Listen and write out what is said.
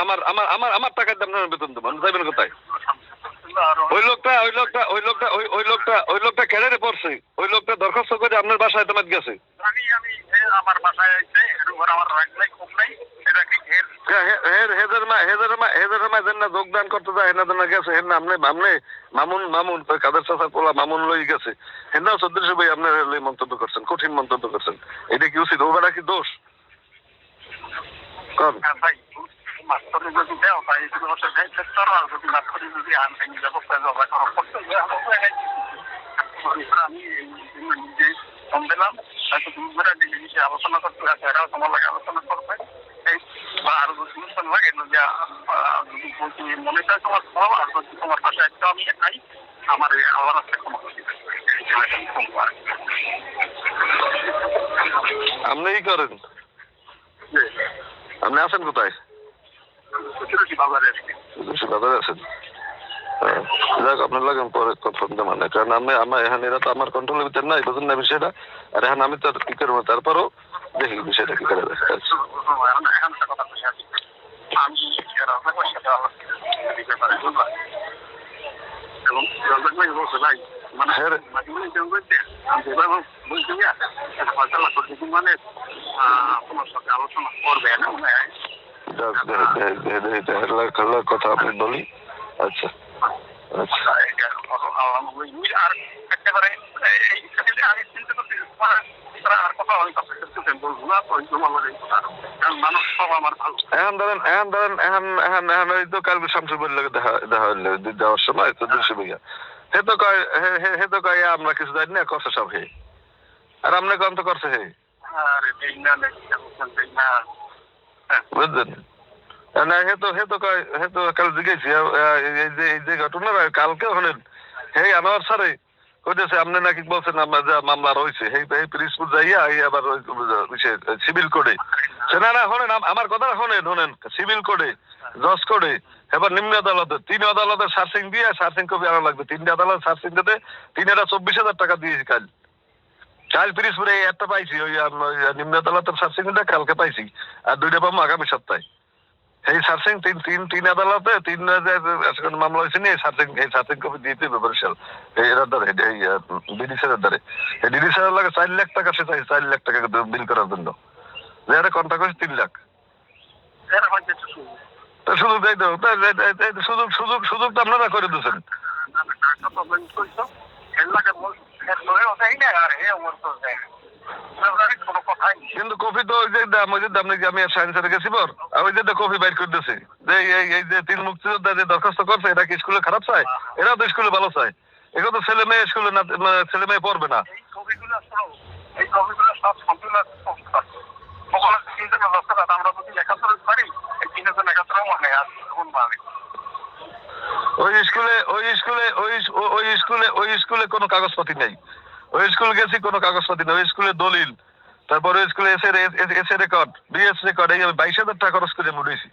আমার আমার আমার আমার টাকার দাম বেতন দেবো, যাইবেন কোথায়? ওই লোকটা ক্যাডারে পড়ছে, ওই লোকটা দরখাস্ত করে আপনার বাসায় তোমার গেছে। আমার বাসায় আইছে, আমার রাগ নাই, খুব নাই, এটা কি যোগদান করতে যায় হেনা গেছে, হেনা আপনি মামুন কাদের চাষা পোলা মামুন লই গেছে, হেনা 1400 ভাই আপনার মন্তব্য করছেন, কঠিন মন্তব্য করছেন, এটা কি উচিত? ওবেলা কি দোষ? ভাই মাস্টারে যদি দেও তাই যদি মাস্টারে যদি আইনি ব্যবস্থা আমি নিজে কম দিলাম, হয়তো তুমি নিজে আলোচনা করতে আছে, এরাও তোমার লাগে আলোচনা করবে, বা আরো যদি অনুষ্ঠান লাগে যে যদি বলছি মনে হয় তোমার ভালো, আর যদি তোমার পাশে একটা আমি খাই, আমার আল্লাহর রাস্তায় কোনো আপনি কি করেন? আপনি আছেন কোথায়? বাজারে আছেন? যাক, আপনার লাগে পরে ফোন দেব, মানে কারণ আমার এখানে এরা তো আমার কন্ট্রোলের ভিতরে নাই, বুঝুন না বিষয়টা। আর এখন আমি তো কি করবো, তারপরও দেখি বিষয়টা কি করে দেখা যাচ্ছে। আলোচনা করবে কথা আপনি বলি। আচ্ছা আচ্ছা, আর একেবারে আমি চিন্তা করছি আর কথা বলবো না, মানুষ সব আমার ভালো। এখন ধরেন ওই তো কালকে শামসুর লাগে দেখা হইলে যাওয়ার সময় তো 200 বিঘা হে তো কয় আমরা কিছু জানি না, করছে সব হে, আর আপনি কম তো করছে হে, বুঝলেন? কাল জিজ্ঞেছি এই যে ঘটনা কালকে হলেন, হে আনোয়ার স্যারে কইতেছে আপনি নাকি বলছেন মামলা রয়েছে, এই পিরিজপুর যাইয়া আবার সিভিল কোডে, না শোনেন আমার কথা শোনেন সিভিল কোডে, জজ কোডে, এবার নিম্ন আদালতে 3 আদালতের সার্চিং দিয়ে সার্চিং কপি আনা লাগবে, 3 আদালত সার্চিং দিতে 3,24,000 টাকা দিয়েছি কাল পিরিজপুরে একটা পাইছি, ওই নিম্ন আদালতের সার্চিং কালকে পাইছি, আর 2টা পাবো আগামী সপ্তাহে। এই সার্চিং তিন আদালতে 3 মামলা হয়েছে নিয়ে সার্চিং কপি দিতে বরিশাল এরা ধরে ডিডি স্যারের ধরে, ডিডি স্যারের লাগে 4 লাখ টাকা, সে চাই 4 লাখ টাকা বিল করার জন্য, যে কন্ট্রাক্ট হয়েছে 3 লাখ। সুযোগ দেয় তো, সুযোগ তো আপনারা করে দিচ্ছেন। কিন্তু কফি তো ওই যে দাম নাকি আমি সায়েন্সের গেছি পর, ওই যে কফি বাইর করে দিয়েছি যে এই যে 3 মুক্তিযোদ্ধা যে দরখাস্ত করছে, এটা কি স্কুলে খারাপ চায়? এরা তো স্কুলে ভালো চায়, এগুলো তো ছেলে মেয়ে স্কুলে না, ছেলে মেয়ে পড়বে না। ওই স্কুলে কোনো কাগজপাতি নেই, ওই স্কুল গেছি কোনো কাগজপাতি নেই, ওই স্কুলে দলিল, তারপরে স্কুলে এসে রেকর্ড, বিএস রেকর্ড, এই 22,000 টাকা খরচ করে উঠেছি।